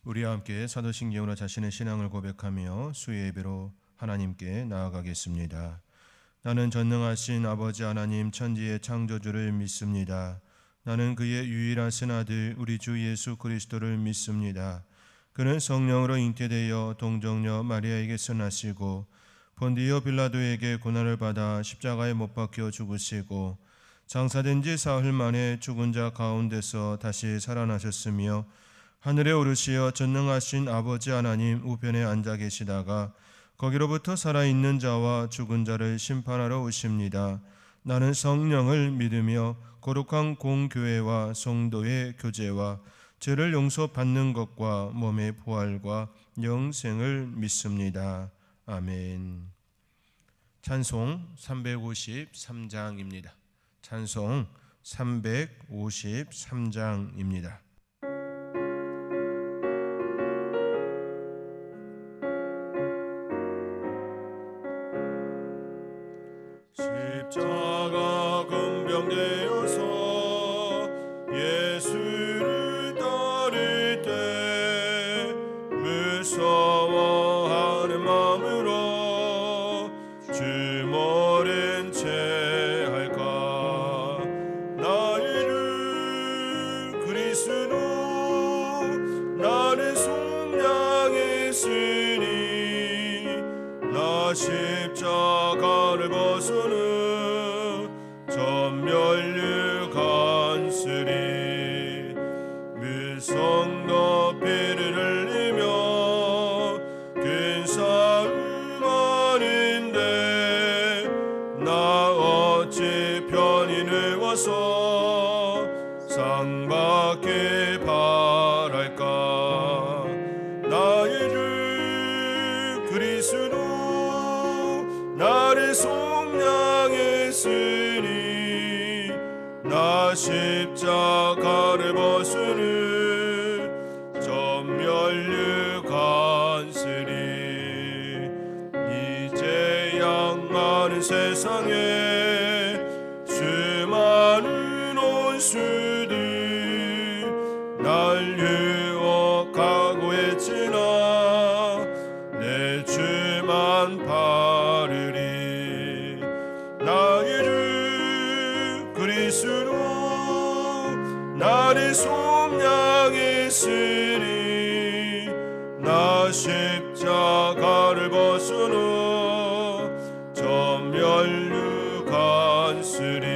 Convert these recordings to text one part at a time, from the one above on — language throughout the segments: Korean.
우리와 함께 사도신경으로 자신의 신앙을 고백하며 수요 예배로 하나님께 나아가겠습니다. 나는 전능하신 아버지 하나님 천지의 창조주를 믿습니다. 나는 그의 유일하신 아들 우리 주 예수 그리스도를 믿습니다. 그는 성령으로 잉태되어 동정녀 마리아에게서 나시고 본디오 빌라도에게 고난을 받아 십자가에 못 박혀 죽으시고 장사된 지 사흘 만에 죽은 자 가운데서 다시 살아나셨으며 하늘에 오르시어 전능하신 아버지 하나님 우편에 앉아 계시다가 거기로부터 살아있는 자와 죽은 자를 심판하러 오십니다. 나는 성령을 믿으며 거룩한 공교회와 성도의 교제와 죄를 용서받는 것과 몸의 부활과 영생을 믿습니다. 아멘. 찬송 353장입니다. 찬송 353장입니다. 십자가 금병되어서 예수를 따를 때 무서워하는 마음으로 주 모른 채 할까. 나의 주 그리스도 나를 속량했으니 나 십자가를 벗어는 전멸류 간쓰리 무성 높이를 흘리며 큰 싸움 하는데 나 어찌 편히 누워서 상 받길 바랄까. 나의 주 그리스도 나를 속량했으니 나 십자가를 벗으는 전멸류 간쓰리 이제 양하는 세상에 수많은 원수들 날 유혹하고 했지나 내 주만 바르리. 나의 주 그리스도 나를 속량했으니 나 십자가를 벗어놓 전멸류 간쓰리.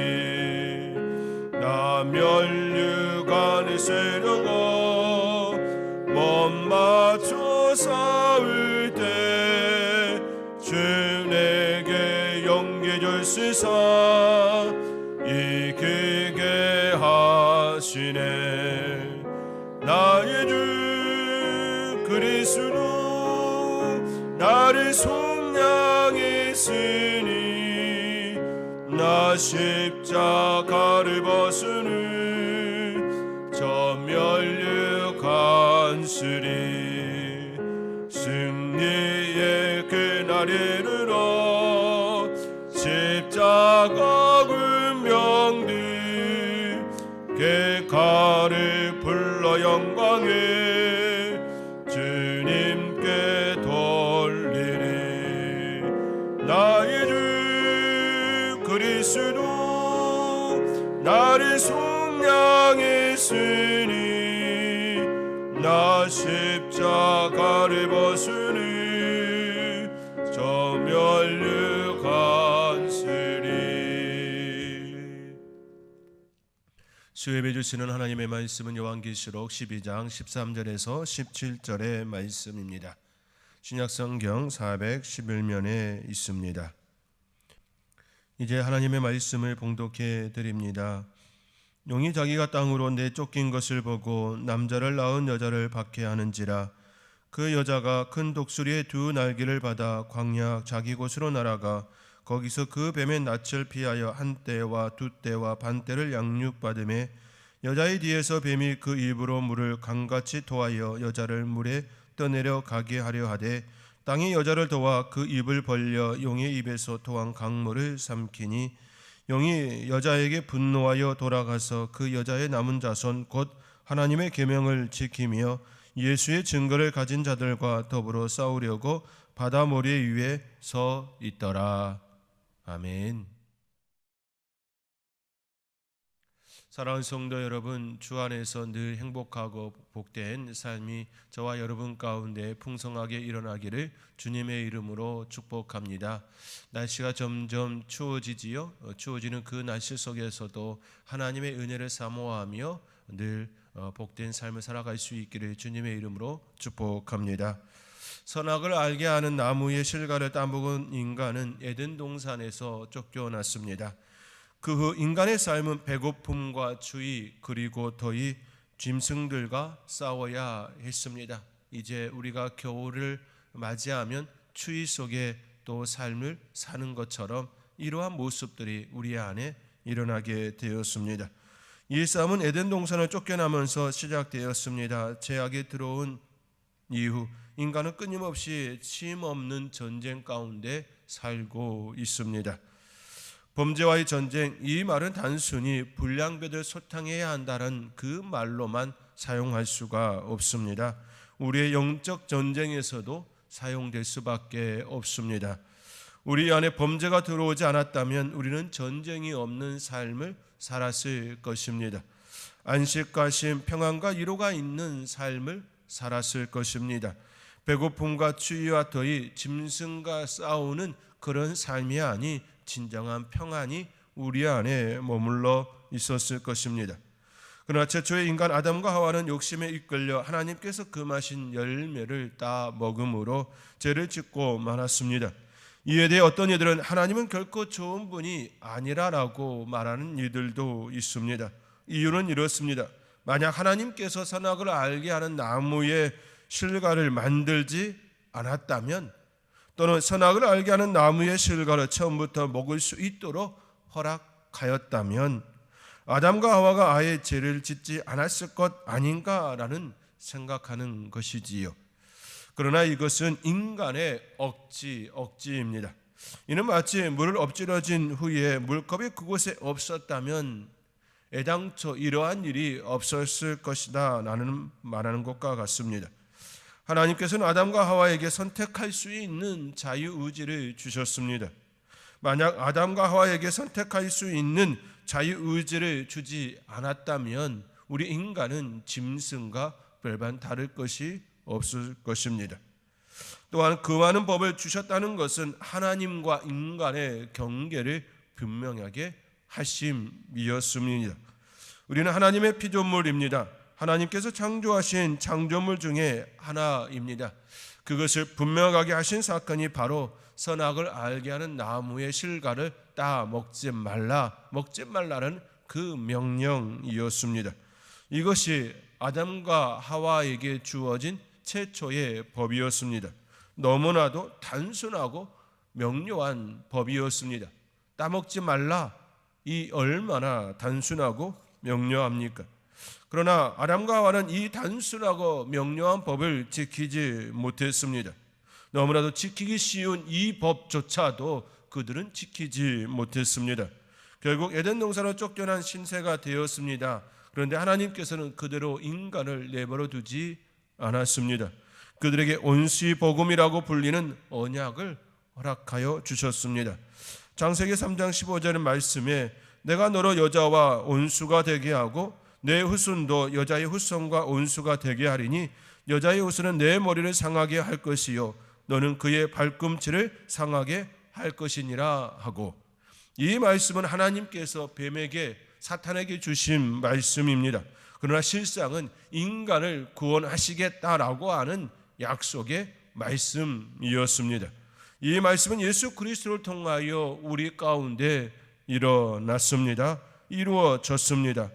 나 면류관을 세려고 몸 맞춰 싸울 때 주 내게 용기 주시사 이기게 하시네. 나의 주 그리스도 나를 속량했으니 나 십자가를 벗으는 전멸류 간쓰리. 승리의 그날에 이르러 십자가 군병들 객가를 불러 영광을 주님께 돌리리. 나의 주 그리스도 나를 속량했으니 나 십자가를 벗으니 전멸류 간쓰리. 수요예배 주시는 하나님의 말씀은 요한계시록 12장 13절에서 17절의 말씀입니다. 신약성경 411면에 있습니다. 이제 하나님의 말씀을 봉독해 드립니다. 용이 자기가 땅으로 내쫓긴 것을 보고 남자를 낳은 여자를 박해하는지라. 그 여자가 큰 독수리의 두 날개를 받아 광야 자기 곳으로 날아가 거기서 그 뱀의 낯을 피하여 한 떼와 두 떼와 반 떼를 양육받음에 여자의 뒤에서 뱀이 그 입으로 물을 강같이 토하여 여자를 물에 떠내려 가게 하려 하되 땅이 여자를 도와 그 입을 벌려 용의 입에서 토한 강물을 삼키니 용이 여자에게 분노하여 돌아가서 그 여자의 남은 자손 곧 하나님의 계명을 지키며 예수의 증거를 가진 자들과 더불어 싸우려고 바다 모래 위에 서 있더라. 아멘. 사랑하는 성도 여러분, 주 안에서 늘 행복하고 복된 삶이 저와 여러분 가운데 풍성하게 일어나기를 주님의 이름으로 축복합니다. 날씨가 점점 추워지지요. 추워지는 그 날씨 속에서도 하나님의 은혜를 사모하며 늘 복된 삶을 살아갈 수 있기를 주님의 이름으로 축복합니다. 선악을 알게 하는 나무의 실과를 따먹은 인간은 에덴 동산에서 쫓겨났습니다. 그 후 인간의 삶은 배고픔과 추위 그리고 더위, 짐승들과 싸워야 했습니다. 이제 우리가 겨울을 맞이하면 추위 속에 또 삶을 사는 것처럼 이러한 모습들이 우리 안에 일어나게 되었습니다. 이 싸움은 에덴 동산을 쫓겨나면서 시작되었습니다. 죄악이 들어온 이후 인간은 끊임없이 쉼없는 전쟁 가운데 살고 있습니다. 범죄와의 전쟁, 이 말은 단순히 불량배들 소탕해야 한다는 그 말로만 사용할 수가 없습니다. 우리의 영적 전쟁에서도 사용될 수밖에 없습니다. 우리 안에 범죄가 들어오지 않았다면 우리는 전쟁이 없는 삶을 살았을 것입니다. 안식과 쉼, 평안과 위로가 있는 삶을 살았을 것입니다. 배고픔과 추위와 더위, 짐승과 싸우는 그런 삶이 아니 진정한 평안이 우리 안에 머물러 있었을 것입니다. 그러나 최초의 인간 아담과 하와는 욕심에 이끌려 하나님께서 금하신 열매를 따 먹음으로 죄를 짓고 말았습니다. 이에 대해 어떤 이들은 하나님은 결코 좋은 분이 아니라라고 말하는 이들도 있습니다. 이유는 이렇습니다. 만약 하나님께서 선악을 알게 하는 나무의 실과를 만들지 않았다면, 또는 선악을 알게 하는 나무의 실과를 처음부터 먹을 수 있도록 허락하였다면 아담과 하와가 아예 죄를 짓지 않았을 것 아닌가라는 생각하는 것이지요. 그러나 이것은 인간의 억지입니다. 이는 마치 물을 엎질러진 후에 물컵이 그곳에 없었다면 애당초 이러한 일이 없었을 것이다 라는 말하는 것과 같습니다. 하나님께서는 아담과 하와에게 선택할 수 있는 자유의지를 주셨습니다. 만약 아담과 하와에게 선택할 수 있는 자유의지를 주지 않았다면 우리 인간은 짐승과 별반 다를 것이 없을 것입니다. 또한 그 많은 법을 주셨다는 것은 하나님과 인간의 경계를 분명하게 하심이었습니다. 우리는 하나님의 피조물입니다. 하나님께서 창조하신 창조물 중에 하나입니다. 그것을 분명하게 하신 사건이 바로 선악을 알게 하는 나무의 실과를 따 먹지 말라는 그 명령이었습니다. 이것이 아담과 하와에게 주어진 최초의 법이었습니다. 너무나도 단순하고 명료한 법이었습니다. 따먹지 말라, 이 얼마나 단순하고 명료합니까? 그러나 아담과 하와는 이 단순하고 명료한 법을 지키지 못했습니다. 너무나도 지키기 쉬운 이 법조차도 그들은 지키지 못했습니다. 결국 에덴 동산으로 쫓겨난 신세가 되었습니다. 그런데 하나님께서는 그대로 인간을 내버려 두지 않았습니다. 그들에게 온수의 복음이라고 불리는 언약을 허락하여 주셨습니다. 창세기 3장 15절의 말씀에 내가 너로 여자와 온수가 되게 하고 내 후손도 여자의 후손과 온수가 되게 하리니 여자의 후손은 내 머리를 상하게 할 것이요 너는 그의 발꿈치를 상하게 할 것이니라 하고, 이 말씀은 하나님께서 뱀에게 사탄에게 주신 말씀입니다. 그러나 실상은 인간을 구원하시겠다라고 하는 약속의 말씀이었습니다. 이 말씀은 예수 그리스도를 통하여 우리 가운데 일어났습니다. 이루어졌습니다.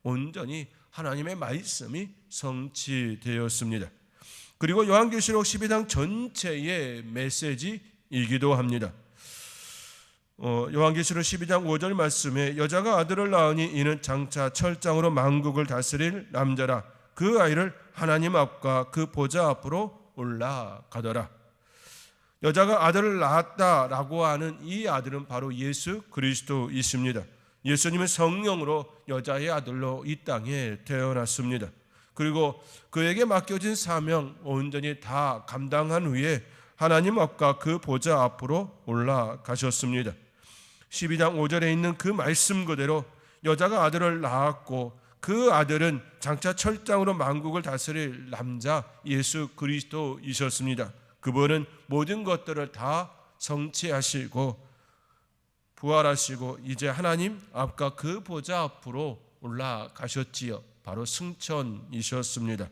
온전히 하나님의 말씀이 성취되었습니다. 그리고 요한계시록 12장 전체의 메시지이기도 합니다. 요한계시록 12장 5절 말씀에 여자가 아들을 낳으니 이는 장차 철장으로 만국을 다스릴 남자라. 그 아이를 하나님 앞과 그 보좌 앞으로 올라가더라. 여자가 아들을 낳았다라고 하는 이 아들은 바로 예수 그리스도이십니다. 예수님은 성령으로 여자의 아들로 이 땅에 태어났습니다. 그리고 그에게 맡겨진 사명 온전히 다 감당한 후에 하나님 앞과 그 보좌 앞으로 올라가셨습니다. 12장 5절에 있는 그 말씀 그대로 여자가 아들을 낳았고 그 아들은 장차 철장으로 만국을 다스릴 남자 예수 그리스도이셨습니다. 그분은 모든 것들을 다 성취하시고 부활하시고 이제 하나님 앞과 그 보좌 앞으로 올라가셨지요. 바로 승천이셨습니다.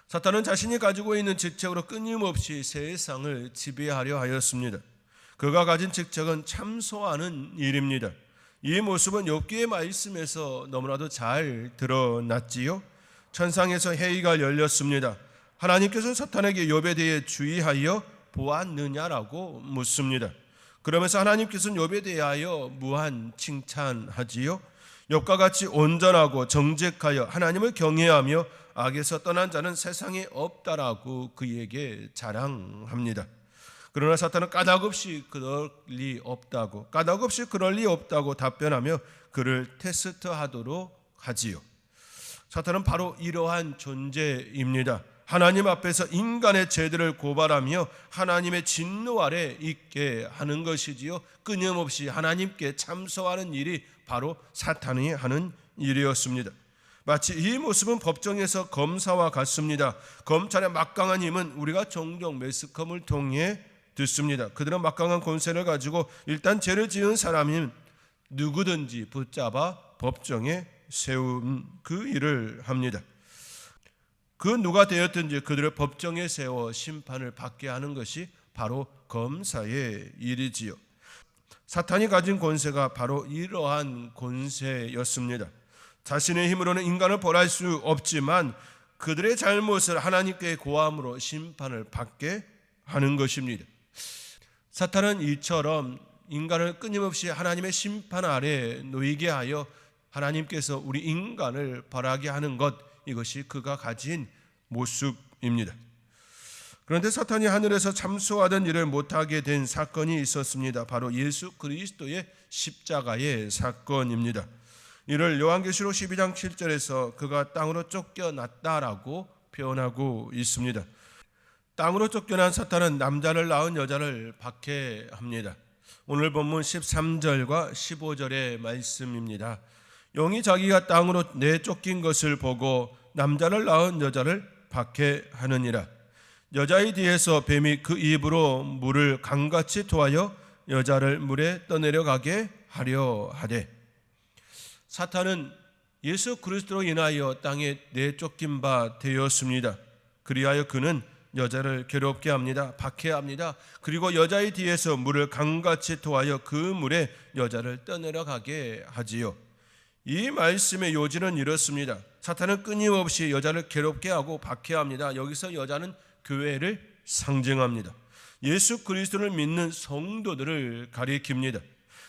사탄은 자신이 가지고 있는 직책으로 끊임없이 세상을 지배하려 하였습니다. 그가 가진 직책은 참소하는 일입니다. 이 모습은 욥기의 말씀에서 너무나도 잘 드러났지요. 천상에서 회의가 열렸습니다. 하나님께서 사탄에게 욥에 대해 주의하여 보았느냐라고 묻습니다. 그러면서 하나님께서는 욥에 대하여 무한 칭찬하지요. 욥과 같이 온전하고 정직하여 하나님을 경외하며 악에서 떠난 자는 세상에 없다라고 그에게 자랑합니다. 그러나 사탄은 까닭없이 그럴 리 없다고 답변하며 그를 테스트하도록 하지요. 사탄은 바로 이러한 존재입니다. 하나님 앞에서 인간의 죄들을 고발하며 하나님의 진노 아래 있게 하는 것이지요. 끊임없이 하나님께 참소하는 일이 바로 사탄이 하는 일이었습니다. 마치 이 모습은 법정에서 검사와 같습니다. 검찰의 막강한 힘은 우리가 종종 매스컴을 통해 듣습니다. 그들은 막강한 권세를 가지고 일단 죄를 지은 사람인 누구든지 붙잡아 법정에 세운 그 일을 합니다. 그 누가 되었든지 그들을 법정에 세워 심판을 받게 하는 것이 바로 검사의 일이지요. 사탄이 가진 권세가 바로 이러한 권세였습니다. 자신의 힘으로는 인간을 벌할 수 없지만 그들의 잘못을 하나님께 고함으로 심판을 받게 하는 것입니다. 사탄은 이처럼 인간을 끊임없이 하나님의 심판 아래 놓이게 하여 하나님께서 우리 인간을 벌하게 하는 것, 이것이 그가 가진 모습입니다. 그런데 사탄이 하늘에서 참소하던 일을 못하게 된 사건이 있었습니다. 바로 예수 그리스도의 십자가의 사건입니다. 이를 요한계시록 12장 7절에서 그가 땅으로 쫓겨났다라고 표현하고 있습니다. 땅으로 쫓겨난 사탄은 남자를 낳은 여자를 박해합니다. 오늘 본문 13절과 15절의 말씀입니다. 용이 자기가 땅으로 내쫓긴 것을 보고 남자를 낳은 여자를 박해하느니라. 여자의 뒤에서 뱀이 그 입으로 물을 강같이 토하여 여자를 물에 떠내려가게 하려 하되. 사탄은 예수 그리스도로 인하여 땅에 내쫓긴 바 되었습니다. 그리하여 그는 여자를 괴롭게 합니다. 박해합니다. 그리고 여자의 뒤에서 물을 강같이 토하여 그 물에 여자를 떠내려가게 하지요. 이 말씀의 요지는 이렇습니다. 사탄은 끊임없이 여자를 괴롭게 하고 박해합니다. 여기서 여자는 교회를 상징합니다. 예수 그리스도를 믿는 성도들을 가리킵니다.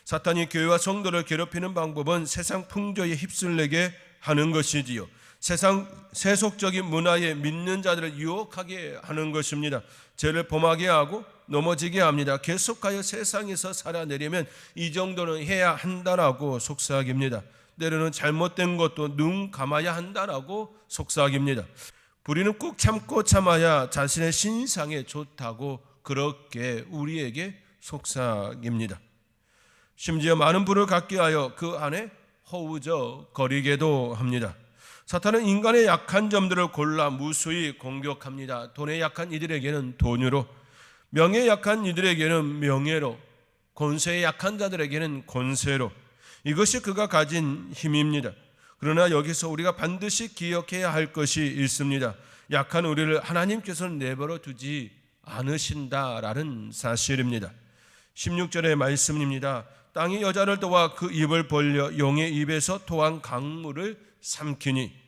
사탄이 교회와 성도를 괴롭히는 방법은 세상 풍조에 휩쓸리게 하는 것이지요. 세상 세속적인 문화에 믿는 자들을 유혹하게 하는 것입니다. 죄를 범하게 하고 넘어지게 합니다. 계속하여 세상에서 살아내려면 이 정도는 해야 한다라고 속삭입니다. 때로는 잘못된 것도 눈 감아야 한다라고 속삭입니다. 불의는 꾹 참고 참아야 자신의 신상에 좋다고 그렇게 우리에게 속삭입니다. 심지어 많은 불을 갖게 하여 그 안에 허우적거리게도 합니다. 사탄은 인간의 약한 점들을 골라 무수히 공격합니다. 돈에 약한 이들에게는 돈으로, 명예에 약한 이들에게는 명예로, 권세에 약한 자들에게는 권세로. 이것이 그가 가진 힘입니다. 그러나 여기서 우리가 반드시 기억해야 할 것이 있습니다. 약한 우리를 하나님께서는 내버려 두지 않으신다라는 사실입니다. 16절의 말씀입니다. 땅이 여자를 도와 그 입을 벌려 용의 입에서 토한 강물을 삼키니.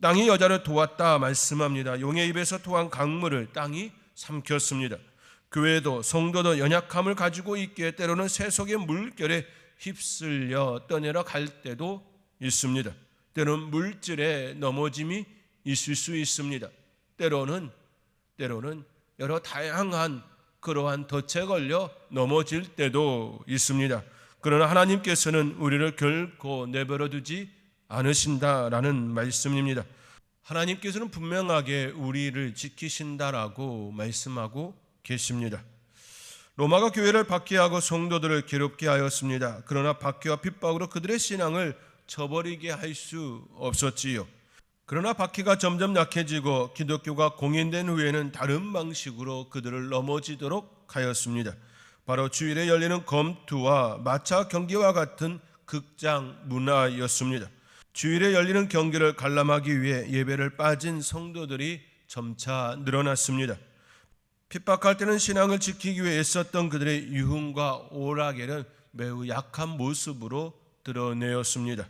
땅이 여자를 도왔다 말씀합니다. 용의 입에서 토한 강물을 땅이 삼켰습니다. 교회도 성도도 연약함을 가지고 있기에 때로는 세속의 물결에 휩쓸려 떠내려 갈 때도 있습니다. 때로는 물질에 넘어짐이 있을 수 있습니다. 때로는 여러 다양한 그러한 덫에 걸려 넘어질 때도 있습니다. 그러나 하나님께서는 우리를 결코 내버려 두지 않으신다라는 말씀입니다. 하나님께서는 분명하게 우리를 지키신다라고 말씀하고 계십니다. 로마가 교회를 박해하고 성도들을 괴롭게 하였습니다. 그러나 박해와 핍박으로 그들의 신앙을 저버리게 할 수 없었지요. 그러나 박해가 점점 약해지고 기독교가 공인된 후에는 다른 방식으로 그들을 넘어지도록 하였습니다. 바로 주일에 열리는 검투와 마차 경기와 같은 극장 문화였습니다. 주일에 열리는 경기를 관람하기 위해 예배를 빠진 성도들이 점차 늘어났습니다. 핍박할 때는 신앙을 지키기 위해 애썼던 그들의 유흥과 오락에는 매우 약한 모습으로 드러내었습니다.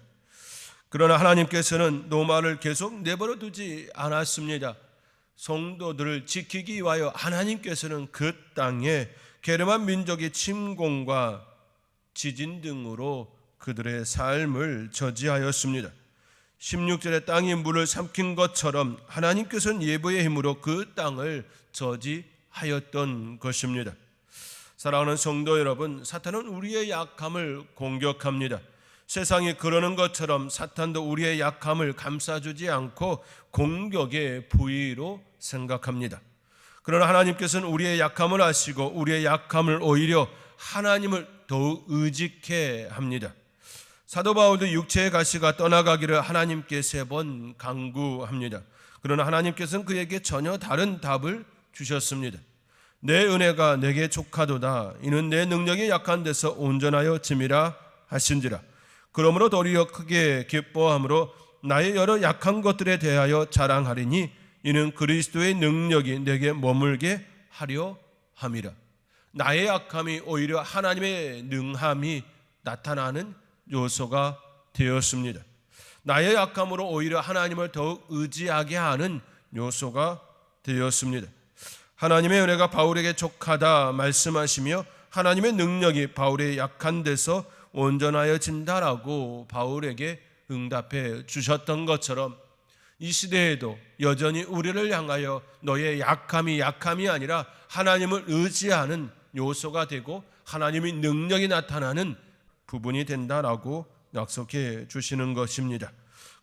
그러나 하나님께서는 노마를 계속 내버려 두지 않았습니다. 성도들을 지키기 위하여 하나님께서는 그 땅에 게르만 민족의 침공과 지진 등으로 그들의 삶을 저지하였습니다. 16절에 땅이 물을 삼킨 것처럼 하나님께서는 예보의 힘으로 그 땅을 저지하였던 것입니다. 사랑하는 성도 여러분, 사탄은 우리의 약함을 공격합니다. 세상이 그러는 것처럼 사탄도 우리의 약함을 감싸주지 않고 공격의 부위로 생각합니다. 그러나 하나님께서는 우리의 약함을 아시고 우리의 약함을 오히려 하나님을 더욱 의지케 합니다. 사도 바울도 육체의 가시가 떠나가기를 하나님께 3번 간구합니다. 그러나 하나님께서는 그에게 전혀 다른 답을 주셨습니다. 내 은혜가 내게 족하도다. 이는 내 능력이 약한 데서 온전하여 짐이라 하신지라. 그러므로 도리어 크게 기뻐함으로 나의 여러 약한 것들에 대하여 자랑하리니 이는 그리스도의 능력이 내게 머물게 하려 함이라. 나의 약함이 오히려 하나님의 능함이 나타나는 요소가 되었습니다. 나의 약함으로 오히려 하나님을 더욱 의지하게 하는 요소가 되었습니다. 하나님의 은혜가 바울에게 족하다 말씀하시며 하나님의 능력이 바울의 약한 데서 온전하여진다라고 바울에게 응답해 주셨던 것처럼 이 시대에도 여전히 우리를 향하여 너의 약함이 아니라 하나님을 의지하는 요소가 되고 하나님의 능력이 나타나는 부분이 된다라고 약속해 주시는 것입니다.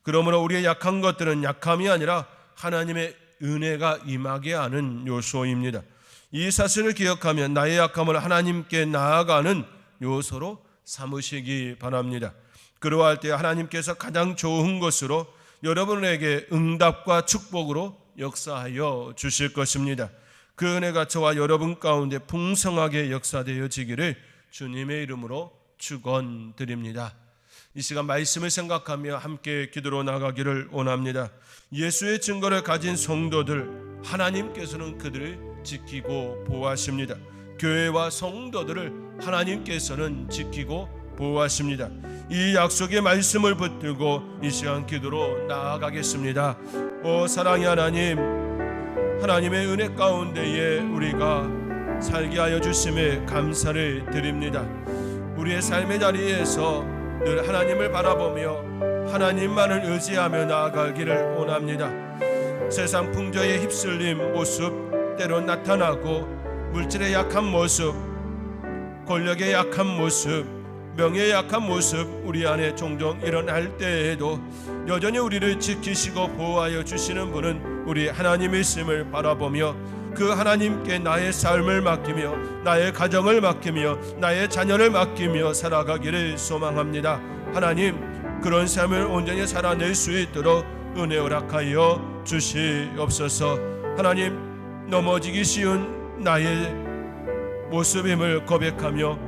그러므로 우리의 약한 것들은 약함이 아니라 하나님의 은혜가 임하게 하는 요소입니다. 이 사실을 기억하면 나의 약함을 하나님께 나아가는 요소로 삼으시기 바랍니다. 그러할 때 하나님께서 가장 좋은 것으로 여러분에게 응답과 축복으로 역사하여 주실 것입니다. 그 은혜가 저와 여러분 가운데 풍성하게 역사되어지기를 주님의 이름으로 축원드립니다. 이 시간 말씀을 생각하며 함께 기도로 나가기를 원합니다. 예수의 증거를 가진 성도들, 하나님께서는 그들을 지키고 보호하십니다. 교회와 성도들을 하나님께서는 지키고 보호하십니다. 이 약속의 말씀을 붙들고 이 시간 기도로 나아가겠습니다. 오 사랑의 하나님, 하나님의 은혜 가운데에 우리가 살게 하여 주심에 감사를 드립니다. 우리의 삶의 자리에서 늘 하나님을 바라보며 하나님만을 의지하며 나아가기를 원합니다. 세상 풍조에 휩쓸린 모습 때로 나타나고 물질의 약한 모습, 권력의 약한 모습, 명예의 약한 모습 우리 안에 종종 일어날 때에도 여전히 우리를 지키시고 보호하여 주시는 분은 우리 하나님이심을 바라보며 그 하나님께 나의 삶을 맡기며 나의 가정을 맡기며 나의 자녀를 맡기며 살아가기를 소망합니다. 하나님, 그런 삶을 온전히 살아낼 수 있도록 은혜 허락하여 주시옵소서. 하나님, 넘어지기 쉬운 나의 모습임을 고백하며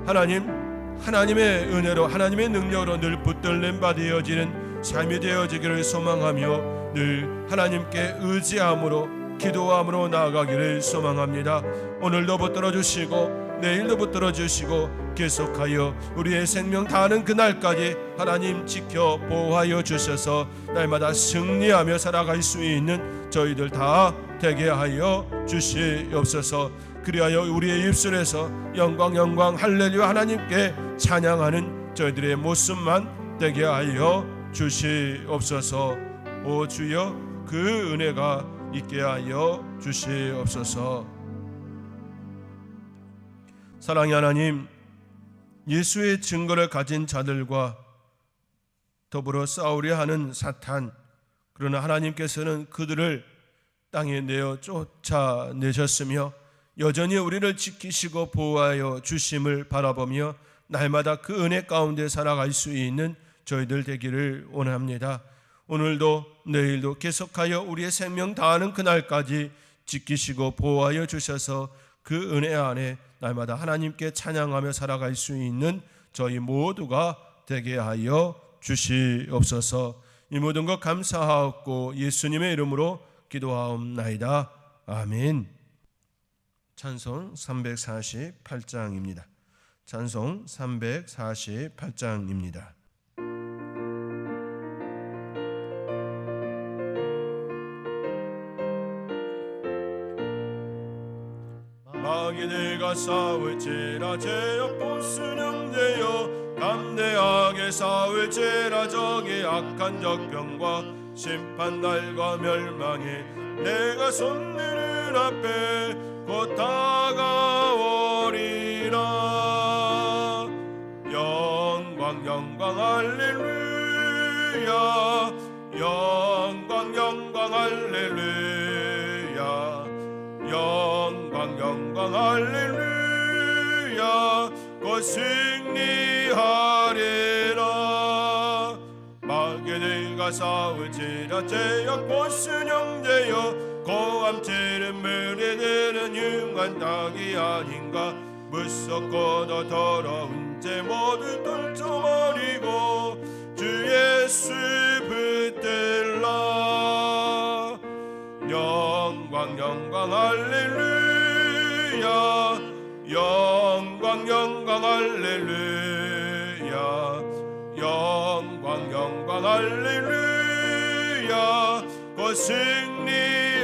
하나님의 은혜로 하나님의 능력으로 늘 붙들림 받아지는 삶이 되어지기를 소망하며 늘 하나님께 의지함으로 기도함으로 나아가기를 소망합니다. 오늘도 붙들어 주시고 내일도 붙들어 주시고 계속하여 우리의 생명 다하는 그날까지 하나님 지켜 보호하여 주셔서 날마다 승리하며 살아갈 수 있는 저희들 다 되게 하여 주시옵소서. 그리하여 우리의 입술에서 영광 할렐루야 하나님께 찬양하는 저희들의 모습만 되게 하여 주시옵소서. 오 주여, 그 은혜가 있게 하여 주시옵소서. 사랑의 하나님, 예수의 증거를 가진 자들과 더불어 싸우려 하는 사탄, 그러나 하나님께서는 그들을 땅에 내어 쫓아내셨으며 여전히 우리를 지키시고 보호하여 주심을 바라보며 날마다 그 은혜 가운데 살아갈 수 있는 저희들 되기를 원합니다. 오늘도 내일도 계속하여 우리의 생명 다하는 그날까지 지키시고 보호하여 주셔서 그 은혜 안에 날마다 하나님께 찬양하며 살아갈 수 있는 저희 모두가 되게 하여 주시옵소서. 이 모든 것 감사하옵고 예수님의 이름으로 기도하옵나이다. 아멘. 찬송 348장입니다. 찬송 348장입니다. 마귀들과 싸울지라 제약 보스는 형제여 담대하게 싸울지라 적의 악한 적병과 심판날과 멸망에 내가 손드는 앞에 곧 다가오리라. 영광 영광 할렐루야, 영광 영광 할렐루야, 영광 영광 할렐루야. 곧 승리하리라. 마귀들과 싸울지라 제약 보스 형제여 고함치는 무리들은 흉한 땅이 아닌가. 무섭고도 더러운 죄 모두 떨쳐버리고 주 예수 붙들라. 영광 영광 할렐루야, 영광 영광 할렐루야, 영광 영광 할렐루야. 곧 승리하리라.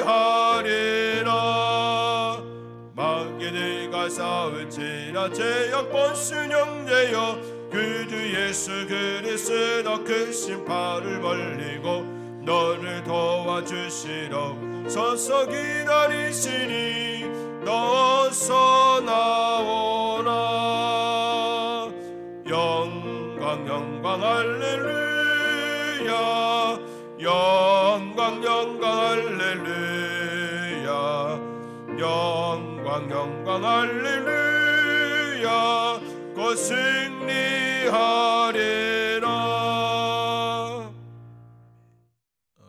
마귀들과 싸울지라 제약 보스 형제여 그 주 예수 그리스도 크신 팔을 벌리고 너를 도와주시러 서서 기다리시니 너서 나오라. 영광 영광 할렐루야, 영광 영광 할렐루야, 영광 영광 할렐루야. 곧 승리하리라.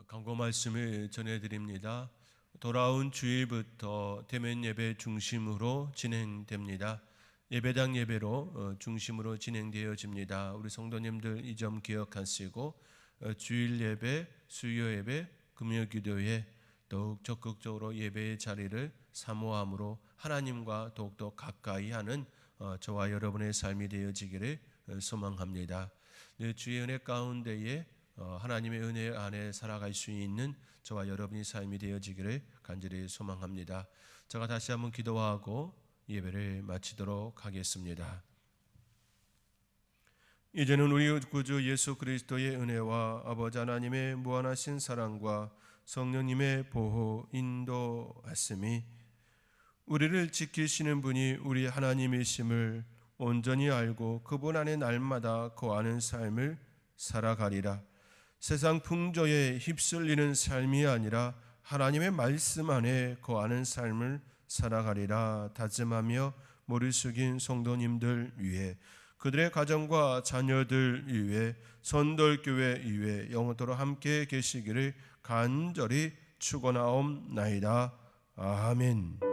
강고 말씀을 전해드립니다. 돌아온 주일부터 대면 예배 중심으로 진행됩니다. 예배당 예배로 중심으로 진행되어집니다. 우리 성도님들 이 점 기억하시고 주일 예배, 수요 예배, 금요 기도회 더욱 적극적으로 예배의 자리를 사모함으로 하나님과 더욱더 가까이 하는 저와 여러분의 삶이 되어지기를 소망합니다. 주의 은혜 가운데에 하나님의 은혜 안에 살아갈 수 있는 저와 여러분의 삶이 되어지기를 간절히 소망합니다. 제가 다시 한번 기도하고 예배를 마치도록 하겠습니다. 이제는 우리 구주 예수 그리스도의 은혜와 아버지 하나님의 무한하신 사랑과 성령님의 보호 인도하심이 우리를 지키시는 분이 우리 하나님이심을 온전히 알고 그분 안에 날마다 거하는 삶을 살아가리라. 세상 풍조에 휩쓸리는 삶이 아니라 하나님의 말씀 안에 거하는 삶을 살아가리라 다짐하며 머리 숙인 성도님들 위해 그들의 가정과 자녀들 위해 선돌교회 위해 영원토록 함께 계시기를 간절히 축원하옵나이다. 아멘.